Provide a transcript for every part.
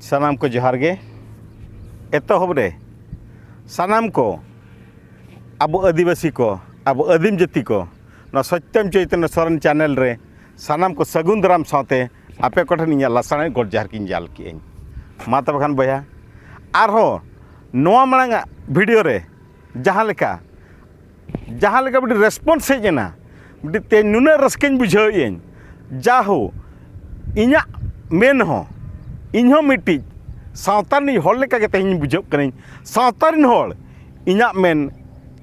सानाम को जोहार गे एतहब रे सानाम को अब आदिवासी को अब आदिम जाति को ना सत्यम चैतन्य सोरेन चैनल रे सानाम को सगुन दाराम साथे आपे कोठन इᱧ लासाने गोड जहर किन जाल की मा तब खान बया आरो नोआ मांग वीडियो रे जहाँ लेका बड़ी रेस्पॉन्स हेजना बड़ी ते नुना रस्कें बुझाव जाहो इña मेन हो इन्हों मिट्टी सावतानी हॉल लेका के तेज बुझाव करें सावतारीन हॉल इña मेन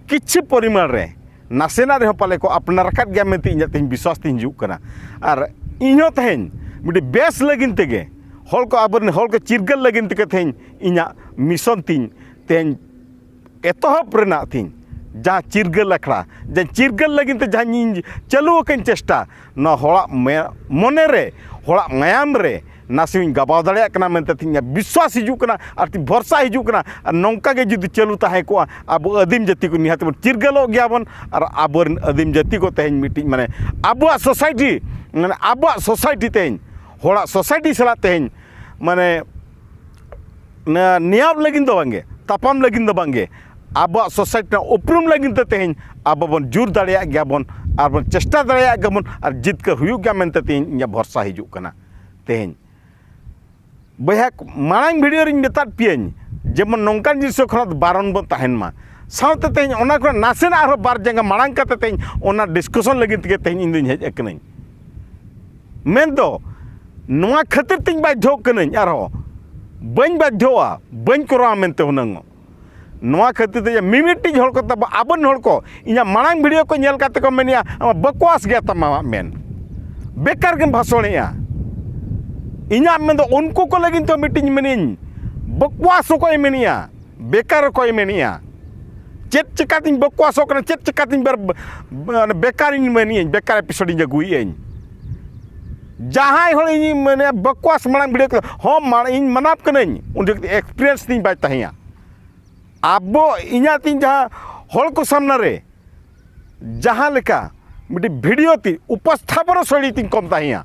किछि परिमाण रे नासेना रे पाले को अपनार काट गया मेंते इña तेज विश्वास तीन हिजुग कना और इन्हों तेज बड़ी बेस लगिन तेगे हॉल को आबरन हॉल को चिरगल लगिन तेगे तेज इña मिशन तीन तेज एतहब रेना तीन जहाँ चिरगल अखड़ा जहाँ चिरगल लगिन ते जहाँ चलू के चेष्टा ना हड़ा मने रे हड़ा मायाम रे नासे गबाव दाड़ा मेनते तीन विश्वास हिजुकना और ती भरसा हिजुकना और नौका के जुदी चलू ताहे को अब आदिम जाति को निहाते बन चिरगलो गयाबन और आबोरन आदिम जाति को तेज मिट्टी माने आबुआ सोसाइटी माने आबुआ सोसाइटी तेज हड़ा सोसाइटी सला तेज माने नियाव लगिन दो बांगे तापाम लगिन दो बांगे अब सोसाइटी उपरूम लगिन तेज अब बन जुर दाड़ा गयाबन और बन चेष्टा दाड़ा गयाबन और जितकर हुयुग गया मेनते तेज भरसा हिजुकना तेज बया मांग वीडियो रिंग मेताद पियन जेमन नौकान जिनिस खन बारन बन तहन मा सावते तेज ओना को नासेना आरो बार जंगा मांग कते तेज ओना डिस्कशन लगिन ते तेज इन दिन हेज अकनई मेन दो नोआ खातिर तेज बाध्य कनई आरो बन बाध्यवा बन करा मेनते हुनंग नोआ खातिर ते मिमिटी हल को तब आबन हल को इña मांग वीडियो को नेल काते को मेनिया बकवास गया तमा मेन बेकार के भाषणया इña मेन दो उनको को लगिन तो मीटिंग मेनिन बकवास को मेनिया बेकार को मेनिया चेत चकातिन बकवास को चेत चकातिन बेकार मेनिया बेकार एपिसोड इन जगुई जहाँ हल इन माने बकवास मांग वीडियो को हम इन मनाप कनई उन एक्सपीरियंस तीन बाय तहिया अब इña तीन जहाँ हल को सामने रे जहाँ लेका मिट्टी वीडियो ती उपस्थापन शैली तीन कम तहिया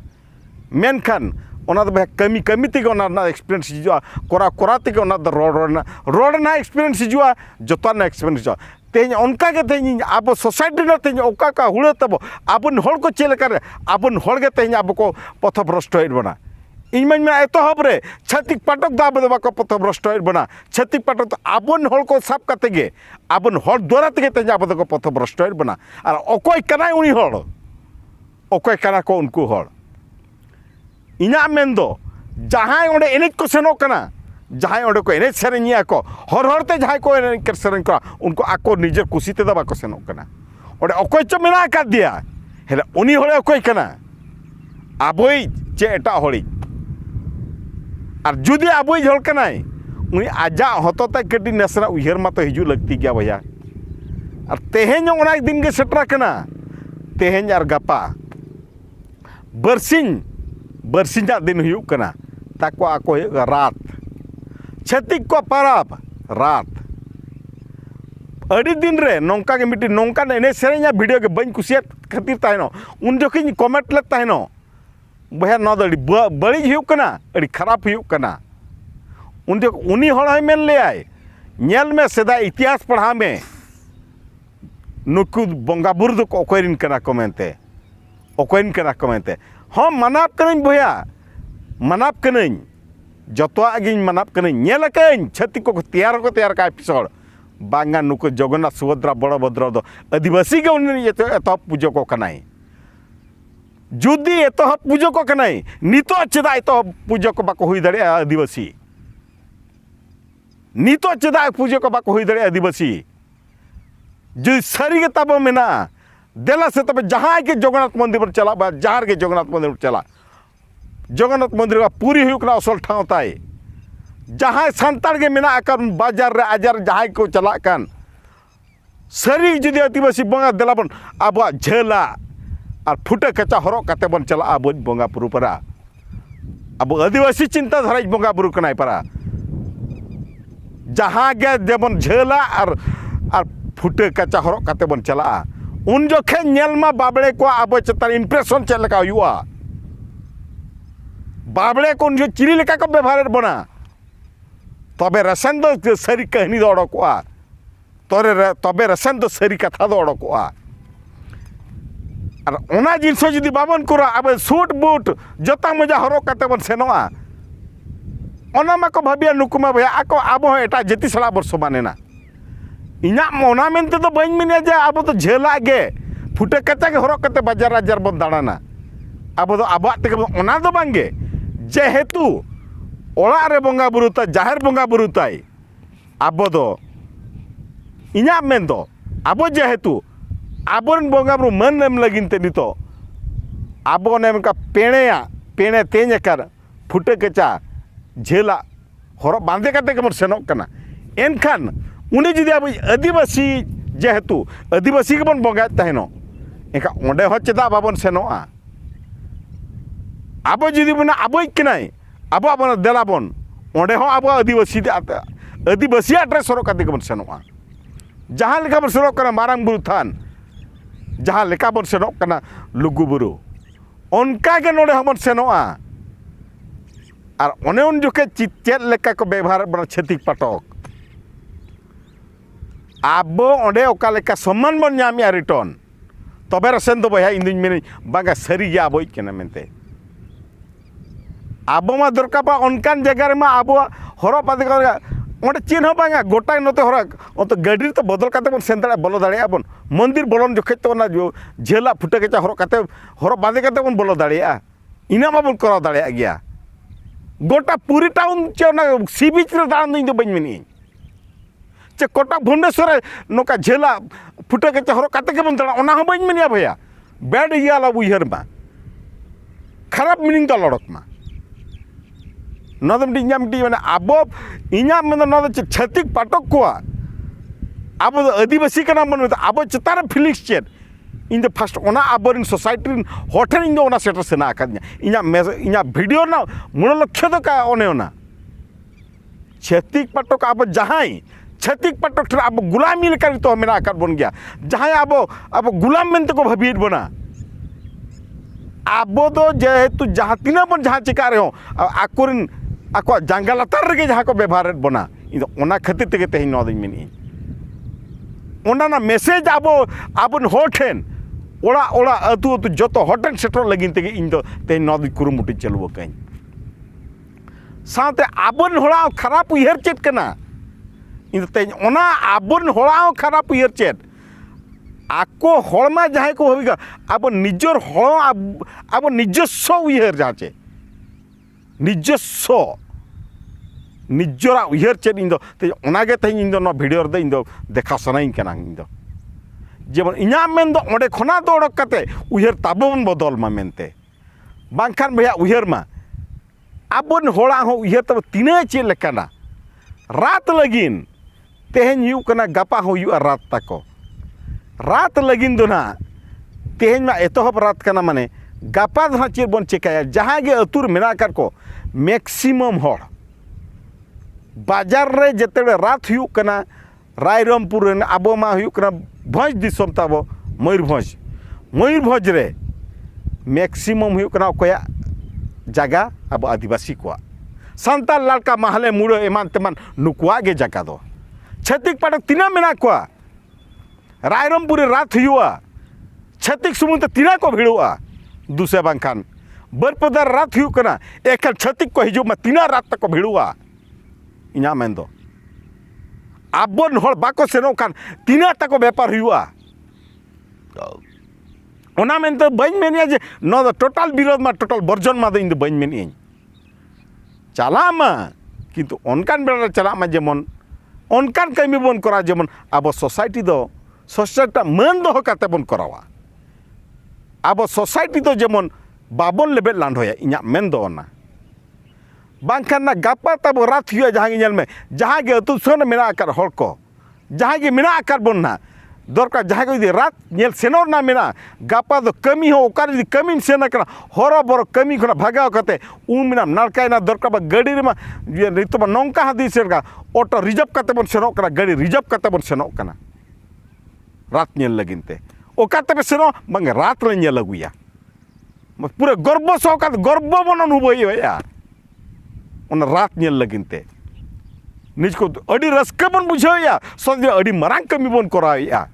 मेनखान ओना दो कमी कमी तेगे ओना एक्सपीरियंस हिजुआ कोरा कोरा तेगे ओना दो रोड ना एक्सपीरियंस हिजुआ जोता ना एक्सपीरियंस हिजुआ तेज उनका के तेज अब सोसाइटी ना तेज ओका का हुड़े तब आबन हल को चेलकार आबन हल के तेज अब को पथभ्रष्ट बना इन मन में एतहब रे छत्तिक पाठक दा बदबा को पथभ्रष्ट बना छत्तिक पाठक तो आबन हल को साब काते गे आबन हल द्वारा तेगे तेज अब को पथभ्रष्ट बना और अकोय कनाय उनी हल अकोय कना को उनको हल इña मेन दो जहाँ ओंडे एनेज को सेनों कना जहाँ ओंडे को एनेज सेरेनिया को हर हरते जहाँ को एनेज सेरेन को उनको आको निजर कुसी ते बाको सेनों कना ओंडे अकोय च मेना का दिया हेले उनी हले अकोय कना आबोई चे एटा हली और जुदी आबोई हल कनाय उनी आजा हतोते कटी नेसना उयहर मातो हिजु लगती गया भैया और तेहेन ओना दिन के सेटरा कना तेहेन और गपा बरसिंजा दिन हुयुग कना ताको आको रात छत्तिक को परब रात अड़ी दिन रे नौका के मिट्टी नौका एने सेरेኛ वीडियो के बन कुसियत खातिर ताइनो उन जोखिन कमेंट ले ताइनो बया न दड़ी बड़ी हुयुग कना अड़ी खराब हुयुग कना उन जो उनी हड़ मेन ले आय नेल में सेदा इतिहास पढ़ा में नुकु बंगा बुरु को अकोयरिन कना को मेनते अकोयरिन कना को मेनते हम मनाप करें भैया मनाप करें जोतोगिन मनाप करें नेल करें छत्तिक को तैयार का एपिसोड बांगा नुको जगन्नाथ सुभद्रा बड़भद्र दो आदिवासी के उन्हें एतहब पूजो को कनाई जुदी एतहब पूजो को कनाई नितो चेदा एतहब पूजो को बाको हुई दड़े आदिवासी नितो चेदा पूजो को बाको हुई दड़े आदिवासी जो सारी के तब मेना देला से तब जहाँ के जगन्नाथ मंदिर पर चला बा जहाँ के जगन्नाथ मंदिर पर चला जगन्नाथ मंदिर का पूरी हुई असल ठाव ताई जहाँ सांतार के मेना आकर बाजार रे आजार जहाँ को चला कान सरी जुदी आदिवासी बंगा देला बन अब झेला और फुटे कच्चा हरक काते बन चला अब बंगा पुरु परा अब आदिवासी चिंता धारा बंगा बुरु कनाय परा जहाँ के जेबन झेला और फुटे कच्चा हरक काते बन चला उन जोखे नेलमा बाबड़े को अब चतार इम्प्रेशन चलका हुआ बाबड़े को उन जो चिली लेका को व्यवहार बना तबे रसेन दो सारी कहनी दो ओडोकोआ तबे रसेन दो सारी कथा दो ओडोकोआ और ओना जिनिस जुदी बाबन करा अब सूट बूट जता मजा हरक काते बन सेनोआ ओना माको भाबिया नुकुमा भैया आको आबो एटा जति सला बर समानेना इना मोना मेनते तो बइन मिने जे आबो तो झेला गे फुटे कच्चा के हरक काते बाजार राजार बन दाड़ाना आबो तो आबो ते ओना दो बांगे जेहेतु ओड़ा रे बंगा बुरु ता जाहिर बंगा बुरु ताई आबो दो इना मेन दो आबो जेहेतु आबोरन बंगा बुरु मन एम लगिनते नितो आबो ने का पेणे तेज कर फुटे कच्चा झेला हर बांधे काते के सेनोक कना एनखान उनी जुदी अब आदिवासी जेहेतु आदिवासी के बन बंगा तहनो एका ओंडे हो चेदा बाबन सेनोआ अब जुदी बना अब किनाई अब अपन देलाबन ओंडे हो अब आदिवासी एड्रेस सरो काते के बन सेनोआ जहां लेका बन सेनोक कना मारांग बुरु थान जहां लेका बन सेनोक कना लुगु बुरु उनका के नोडे हमन सेनोआ और ओने उन जोके चेद लेका को व्यवहार बना छतिक पाटक आबो ओंडे ओका लेका सम्मान बन नामिया रिटर्न तबे रसेन दो भैया इन दिन बांगा सरी गया आबो केना मेनते आबो मा दरकार बा उनकान जगह रे मा आबो हरो पाते ओंडे चिन्ह बांगा गोटा नते हरक तो गाड़ी तो बदल काते बन सेन दाड़े बोलो दाड़े बन मंदिर बोलन जोखे तो ना जो झेला फुटे के हरो काते हरो बांधे काते बन बोलो दाड़े इना मा बन करा दाड़े गया गोटा पूरी टाउन चेना सी बीच रे दान दिन बन मिनी चे कोटा भुंडेश्वर नोका झेला फुटे के हरो काते के बन दाड़ा ओना हो बन मिनिया भैया बैड याला उइहर मा खराब मीनिंग तो लड़क मा नदम डिंजाम डी माने आबो इना मन नद छतिक पाटक को आबो आदिवासी कना मन आबो चतार फिलिक्स चेट इन द फर्स्ट ओना आबोरिन सोसाइटी होठन इन ओना सेटर सेना आकाद냐 इना वीडियो ना मन लक्ष्य तो का ओने ओना छतिक पाटक आबो जहाई छतिक पाटक आबो गुलामी लेका तो मेना आकार बन गया जहाई आबो गुलाम मेनते को भाबियत बना आबो दो जेहेतु जहां तिना बन जहां चिका रे हो आकोरिन आको जांगा लातार रे जहां को व्यवहार बना इन ओना खातिर ते तेहि नदिन मिनी ओना ना मैसेज आबो होठेन ओड़ा ओड़ा अतु अतु जतो होटन सेटर लगिन तेगे इन दो ते नदी कुरुमुटी चलबो कहीं साथे आबन होड़ा खराब उयहर चेत कना इन ते ओना आबन होड़ा खराब उयहर चेत आको होड़मा जहां को होबिगा अब निजर होड़ अब निजस्व उयहर जाचे निजस्व निजरा उयहर चेत इन दो ते ओनागे ते इन दो न वीडियो रे इन दो देखा सनाइन कना इन दो जेमन इना मेन दो ओंडे खना दो ओडक काते उयहर ताबन बदल मा मेनते बांखान भैया उयहर मा आबन होड़ा हो उयहर तब तिना चे लेकाना रात लगिन तेहेन यु कना गापा हो यु रात ताको रात लगिन दो ना तेहेन मा एतोहब रात कना माने गापा दो चे बन चेकाया जहां गे अतुर मेना कर को मैक्सिमम होड़ बाजार रे जतेबे रात हुयु कना रायरमपुर रे आबो मा हुयु कना भोज दिसम ताबो मयूरभंज रे मैक्सिमम हुयु कना कोया जगह अब आदिवासी को सांताल लड़का महले मुड़ो एमान तेमान नुकुआ गे जगह दो छतिक पाटक तिना मेना को रायरमपुर रे रात हुआ छतिक सुमुंत तिना को भिड़ुआ दूसरे बांखान बरपदार रात हुयु कना एकल छतिक को हिजु मा तिना रात तक को भिड़ुआ इना मेन दो आबन होड़ बाको सेनो कान तिना तक व्यापार हुआ ओना मेन तो बइन मेनिया जे न टोटल विरोध मा टोटल बर्जन मा इन बइन मेनिया चला मा किंतु ओनकान बेला चला मा जेमन ओनकान कमी बन करा जेमन आबो सोसाइटी दो सोसाइटी मन दो काते बन करावा आबो सोसाइटी दो जेमन बाबन लेबे लांडोया इना मेन दो ओना बांखान ना गापा तब रात हुआ जहां गे में जहां गे अतु सोन मेना आकार हड़ को जहां गे मेना आकार बन ना दरकार जहां को रात नेल सेनोर ना मेना गापा दो कमी हो ओकार यदि कमी सेना कना हरो बरो कमी खना भागाव कते उ मेना नलकाय ना दरकार बा गाड़ी रे मा रितो बा नंका हदी सेरगा ऑटो रिजर्व कते बन सेनो कना गाड़ी रिजर्व कते बन सेनो कना रात नेल लगिनते ओकाते बे सेनो बंग रात ले नेल लगुया पूरे गर्व सौका गर्व बन अनुभव होया रात नेल लगिनते निज को अड़ी रस्का बन बुझावेया सद अड़ी मरांग कमी बन करावेया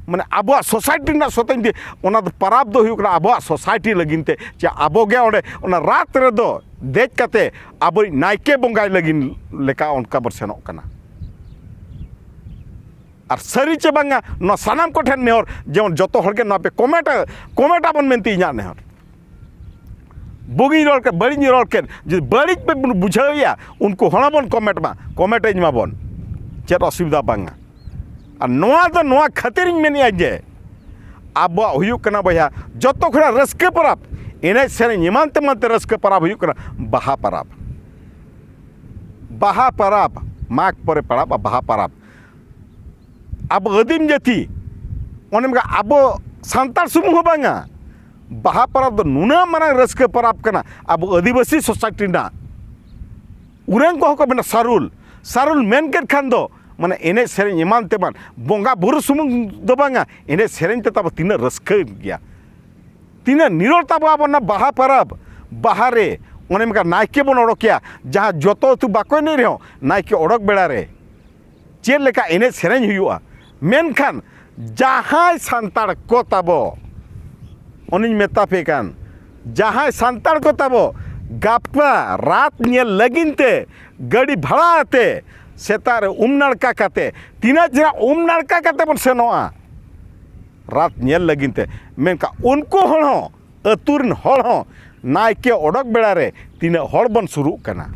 माने आबो सोसाइटी ना सोतन दे ओना पराब दो हुयुक ना आबो सोसाइटी लगिनते चे आबो गे ओंडे ओना रात रे दो देख कते आबो नायके बंगाई लगिन लेका उनका बरसेनोक कना और सरी चे बांगा न सानाम को ठेन नेहर जेमन जतो हर के ना पे कमेंट आबन मेनती इना नेहर बुगी रोल के बड़ी रोल के जे बड़ी पे बुझावेया उनको हणबन कमेंट इमा बन चेत असुविधा बांगा और नोआ तो नोआ खातिर मेनिया जे अब हुयुक कना बया जतो खरा रस्के परब एने सेरें इमान तेमानते रस्के परब हुयुक कना बाहा परब माघ परे परब बाहा परब अब आदिम जाति ओने मगा अब सांतार सुमुह बांगा बाहा परब नुना माना रस्के परब कना अब आदिवासी सोसाइटी ना उरें को बेना सारुल मेन के खान दो माने एने सेरें इमान तेमान बोंगा बुरु सुमुंग दो बांगा एने सेरें ते तब तीना रस्के गया तीना निरोल तब अब ना बाहा परब बाहारे ओने मगा नायके बन ओडोकिया जहाँ जतो तु बाको नहीं रहो नायके ओडोक बेड़ा रे चेर लेका एने सेरें हुयुआ मेनखान जहाँ सांतार को तबो ओनिज मेता पे कान जहाँ सांतार को तबो गापा रात नेल लगिनते गाड़ी भाड़ा आते सेतारे नाड़का काते तीना जरा नाड़का काते बन सेनोआ रात नेल लगिनते मेनका उनको हण हो अतुरन हण हो नायके ओडक बेड़ा रे तीना हड़ बन शुरू कना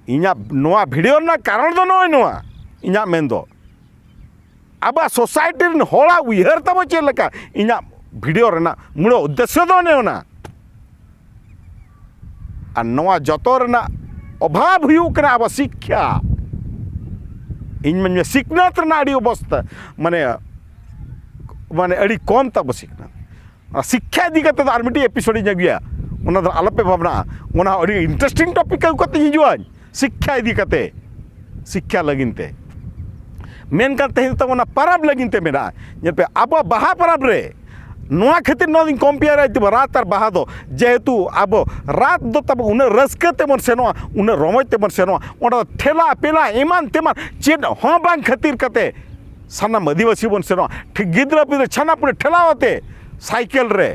इना नोआ वीडियो ना कारण दो नोय नोआ इना मेन दो अब सोसाइटी रन हड़ा उयहर तब चेद लेका इना वीडियो रेना मुड़ो उद्देश्य दो ने ना आ नोआ जतो रेना अभाव हुयुक कना अब शिक्षा इन मन में सिखनात रेना अड़ी अवस्था माने माने अड़ी कम तब सिखना शिक्षा इदी कते आर मिटी एपिसोड इन अगुया ओना दो आलपे भावना ओना अड़ी इंटरेस्टिंग टॉपिक कते हिजुआ शिक्षा इदी कते शिक्षा लगिनते मेन का तेहन तब परब लगिनते मेना पे अब बाहा परब रे नोआ खातिर नो दिन कंपेयर आइतब रात और बाहा दो जेहेतु अब रात दो तब उन रस्के तेमन सेनोआ उन रमज तेमन सेनोआ ओना ठेला पेला एमान तेमान चेद हों बांग खातिर कते सानाम आदिवासी बन सेनोआ ठीक गिद्रा पिद्रा छाना पुरे ठेलावते साइकिल रे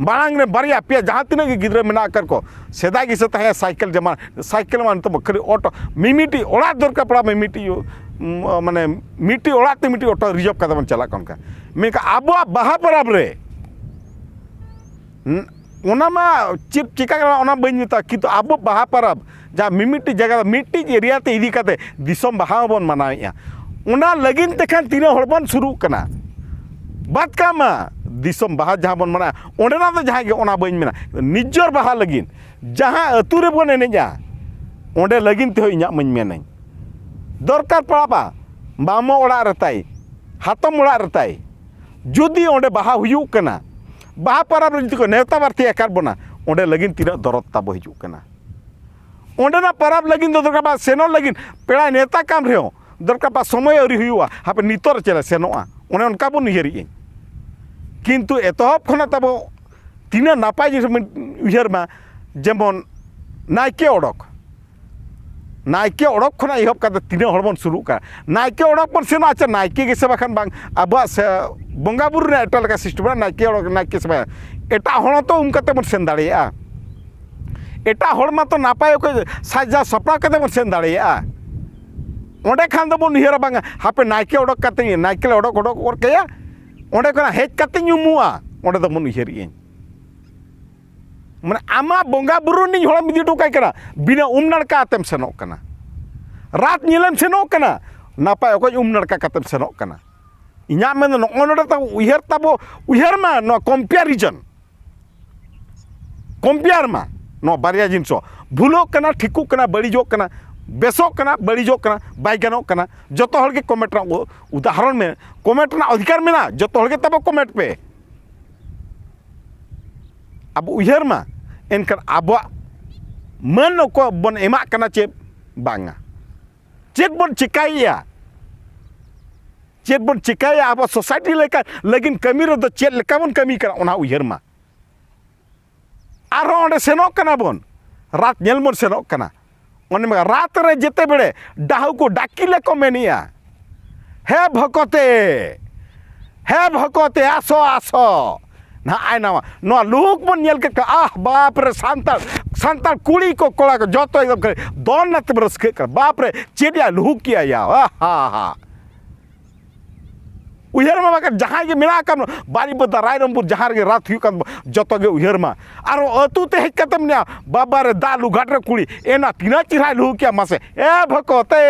मांग रे बारिया पे जहाँ तीन गिद्रा मेना कर को सेदा गिसे तहे साइकिल मान तो खाली ऑटो मिमिटी ओड़ा दरकार पड़ा मिमिटी माने मिट्टी ओड़ाते मिट्टी ऑटो रिजर्व का बन चला कौन का मैं अब बाहा परब रे ओना मा चिका ओना बन मेता किंतु अब बाहा परब जहाँ मिमिटी जगह मिट्टी एरिया ते इदी काते दिसम बाहा बन मनावेया ओना लगिन तेखान तीना हड़ बन शुरू कना बात का मा दिसम बाहा जहाँ बन मना ओंडेना तो जहाँ गे ओना बन मेना निजर बाहा लगिन जहाँ अतु रे बन एनेजा ओंडे लगिन ते इᱧᱟᱜ मñ मेनाई दरकार पड़ाबा मामो ओड़ा रताई हातम ओड़ा रताई जुदी ओंडे बाहा हुयुक कना बाहा परब रे को नेवता बारती एकार बना ओंडे लगिन तीना दरद ताबो हिजुक कना ओंडेना परब लगिन दो दरकार बा सेनो लगिन पेड़ा नेता काम रेहो दरकार बा समय अरी हुयुआ हापे नितर चले सेनोआ ओने उनका बन उयहरी किंतु एतहब खना ताबो तीना नापाय जिनिस उयहर मा जेमन नायके ओडक खना एहब का तीना हड़ बन शुरू का नायके ओडक बन सेनो अच्छा नायके के सेवा खान बांग अब बंगा बुरु रे एटा लगा सिस्टम नायके ओडक नायके सेवा एटा हण तो उनकाते बन सेन दाड़ेया एटा हड़ मा तो नापाय को साजा सपना कते बन सेन दाड़ेया ओंडे खान दो बन उयहर बांग हापे नायके ओडक काते नायके ओडक केया ओंडे खना हेज काते उमुआ ओंडे दो बन उयहरी माने आमा बंगा बुरु नि हड़म इदी टोकाय कना बिना नाड़का आतेम सेनोक कना रात नेलम सेनोक कना नापाय ओको नाड़का कातेम सेनोक कना इᱧᱟᱜ मेन नो नोडे ता उयहर ताबो उयहर मा नो कंपेरिजन कंपेयर मा नो बारिया जिनसो भूलोक कना ठिकुक कना बड़ीजोक कना बेसोक कना बड़ीजोक कना बाय गानोक कना जतो हर के कमेंट रा उदाहरण में कमेंट ना अधिकार मेना जतो हर के ताबो कमेंट पे अब उयहर मा एनकर अब मन को बन एमा कना चे बांगा चेक बन चिकाया अब सोसाइटी लेका लेकिन कमी रे दो चेक लेका बन कमी करा ओना उयहर मा आरो ओंडे सेनोक कना बन रात नेल बन सेनोक कना ओने रात रे जेते बेड़े डाहु को डाकिले को मेनिया हे भकते आसो आसो ना आयना नो लोक बन नेल के बाप रे सांताल कुड़ी को कोड़ा को जोतो एकदम करे दोन नत रस्के कर बाप रे चेडिया लुक किया या हा उहर मा जहाँ के मेना कम बारीपदा रायरमपुर जहाँ रे रात हुई जो गे उहर मा और अतु ते हेज कतम ने बाबा रे दा लुघाट रे कुड़ी एना तीना चिरा लुक किया मासे ए भकते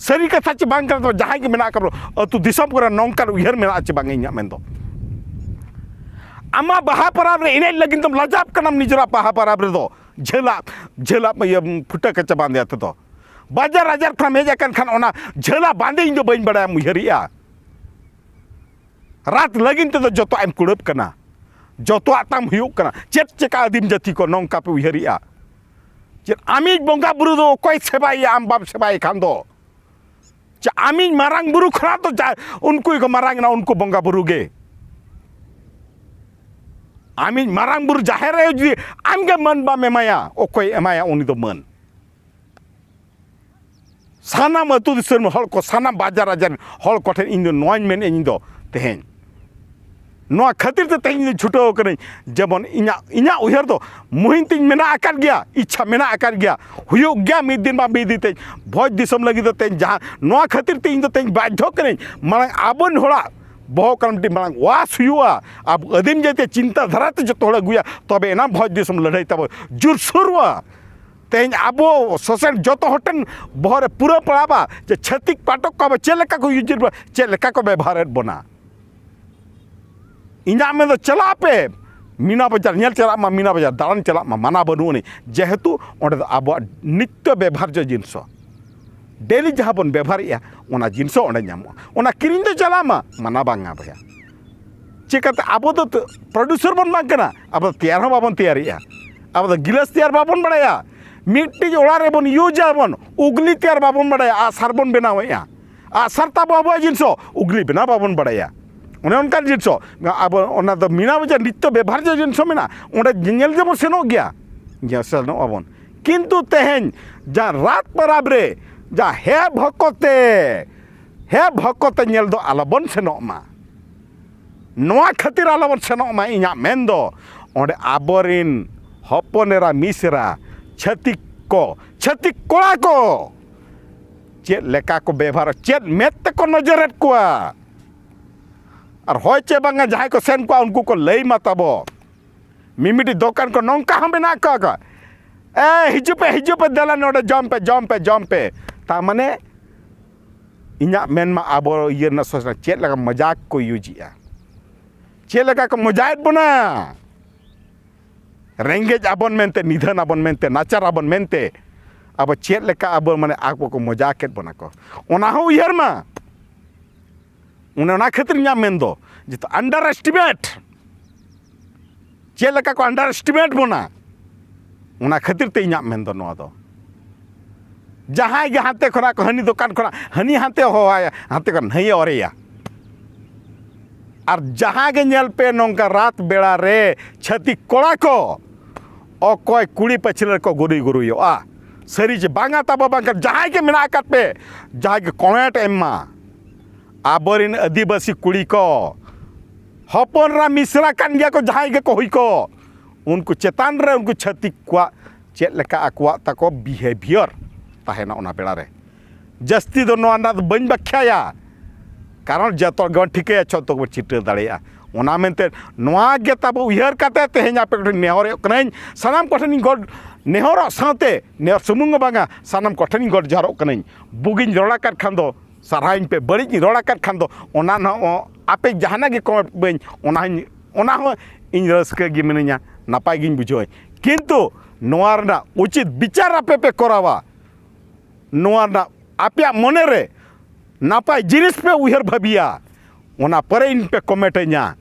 सरी कथा चे बांग कर जहाँ के मेना कम अतु दिसम कर नौकर उहर मेना चे बांग इኛ मेन दो आमा बाहा पराब रे इने लगिन तुम लजाब कनम निजरा बाहा पराब रे दो झेला फुटा कच्चा बांधे तो बाजार आजार खा मेजा खान ओना झेला बांधे इन बन बड़ा मुहरिया रात लगिन तो जो एम कुड़ब कना जो आताम हुयुक कना चेत चेका आदिम जाति को नौका पे उहरिया चेत आमी बंगा बुरु दो कोई सेबाई आम बाप सेबाई खान दो चे आमी मारांग बुरु खरा तो उनको को मारांग ना उनको बंगा बुरु गे आमी मारांग बुरु जाहेर है जी आम के मन बा मेमाया ओ कोई एमाया उनी तो मन सानाम अतु दिसम हल को सानाम बाजार आजार हल को ठेन इन दो नोइन मेन इन दो तेहेन नोआ खातिर ते तेहेन छुटो कने जेबन इना उहर दो मुहिन तिन मेना आकार गया इच्छा मेना आकार गया हुयो गया मिद दिन बा मिद दिन भोज दिसम लगी दो तेन जहां नोआ खातिर ते इन दो तेन बाध्य कने मांग आबन होड़ा बहु करमटी मांग वास हुआ अब अदिम जेते चिंता धराते जो तोड़ा गुया तबे एना भोज दिसम लड़ाई तब जुरसुरवा तेज आबो सोशल जो हटन बहरे पूरा पड़ाबा जे छतिक पाटक को चेलेका को यूजर चेलेका को व्यवहार बना इना में तो चला पे मीना बाजार नेल चला मा मीना बाजार दालन चला मा माना बनुनी जेहेतु ओंडे आबो नित्य व्यवहार जो जिनस डेली जहाँ बन व्यवहार या ओना जिनस ओंडे नामो ओना किरिन तो चला मा माना बांगा भया चिकाते आबो तो प्रोड्यूसर बन मांग कना आबो तैयार हो बाबन तैयारिया आबो तो गिलास तैयार बाबन बड़ाया मिट्टी ओड़ा बन यूजा बन उगली तैयार बाबन बड़ाया आसार बन बनाया आसार तब अब जिनस उगली बना बाबन बड़ाया उन्हें उनका जिनस अब मीना बाजार नित्य व्यवहार जो जिनस मेना उन्हें जब सेनो गया सेनो अबन किंतु तेहेन जा रात पराब रे जा हे भकते नेल दो आलबन सेनो मा नोआ खातिर आलबन सेनो मा इना मेन दो ओंडे आबोरिन हपनेरा मिसरा छतिक कोड़ा को चेत लेका को व्यवहार चेत मेत को नजरेट को और होय चे बांगा जहां को सेन को उनको को लई माताबो मिमिटी दुकान को नौका हम बना का ए हिजु पे दला नोडे जम पे ता माने इना मेन मा आबो ये न सोचना चेत लगा मजाक को यूजिया चेत लगा को मजाक बना रेंगेज आबन मेनते निधन आबन मेनते नाचार आबन मेनते अब चेत लेका अब माने आको को मजाकेट बना को ओना हो उहर मा उन्हें खातिर इना मेन दो जे तो अंडर एस्टिमेट चेत लेका को अंडर एस्टिमेट बना उना खातिर ते इना मेन दो नोआ दो जहां गे हाते खना को हनी दुकान खना हनी हाते हो हाते को नहीं औरेया और जहाँ के नेल पे नौका रात बेड़ा रे छती कोड़ा को अकय कुड़ी पछले को गुरुयो सरी चे बांगा तब बांगा जहाँ के मेना काट पे जहाँ के कमेंट एम्मा आबोरिन आदिवासी कुड़ी को हपनरा मिश्रा कान गया को जहाँ के को हुई को उनको चेतान रे उनको छती को चेत लेका आकुआ ताको बिहेवियर ताहेना ओना बेड़ा रे जस्ती दो नोना बन व्याख्याया कारण जतो गन ठिके छतो को चित्र दाड़िया ओना मेनते नोआ गे तब उहर काते तेहेन आपे नेहर कनाइन सानाम कोठनी गड नेहर साथे नेहर सुमुंग बांगा सानाम कोठनी गड जरो कनाइन बुगिन रोड़ा काट खान दो साराइन पे बड़ी रोड़ा काट खान दो ओना न आपे जहाना गे को बन ओना हो इन रस्के गे मिनिया नापाय गिन बुझोय किंतु नोआ रना उचित विचार आपे पे करावा नोआ ना आपया मने रे नापाय जिनिस पे उहर भाबिया ओना परे इन पे कमेंटኛ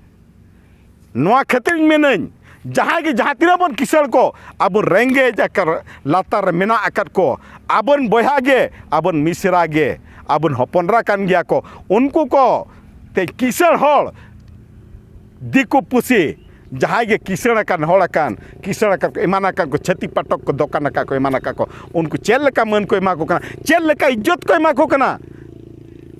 नोआ खातिर मेनन जहाँ के जहाँ तीना बन किसान को अब रेंगेज आकर लातार मेना आकर को आबन बया गे आबन मिश्रा गे आबन हपनरा कान गया को उनको को ते किसान हल दिको पुसी जहाँ गे किसण अकान हड़ अकान किसण अकान को एमान अकान को छती पाटक को दोकान अका को एमान अका को उनको चेल लेका मन को एमा को कना चेल लेका इज्जत को एमा को कना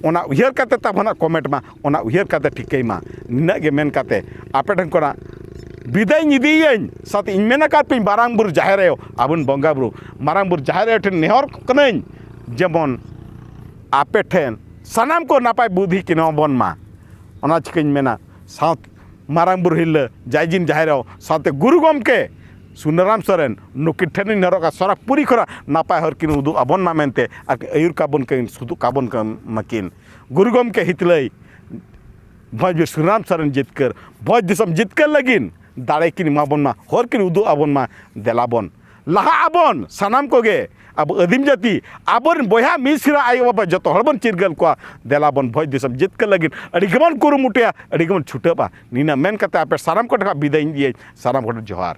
ओना उयहर काते ताबना कमेंट मा ओना उयहर काते ठिकै मा निना गे मेन काते आपे ठन कोना विदाय निदियें साथ इन मेना कात पे मारांग बुरु जाहेर आयो आबन बंगा बुरु मारांग बुरु जाहेर आयो ठन नेहर कनाई जेमन आपे ठन सानाम को नापाय बुद्धि किनबन मा ओना चिकन मेना साथ मारांग बुरु हिल जायजिन जाहेर आयो साथे गुरु गमके सुनाराम सोरेन नुकिन ठेन नरका सरा पूरी खरा नापाय हर किन उदु आबन मा मेनते आयुर काबन के सुदु काबन का मकिन गुरु गमके हितलै भोज सुनाराम सोरेन जितकर भोज दिसम जितकर लगिन दाड़े किन माबन मा हर किन उदु आबन मा देलाबन लहा आबन सानाम कोगे अब आदिम जाति आबन बया मिसरा आयो बाबा जो हड़बन चिरगल को देलाबन भोज दिसम जितकर लगिन अडिगमन कुरुमुटिया अडिगमन छुटबा नीना मेन कते आपे सानाम को विदाय दिए सानाम को जोहार।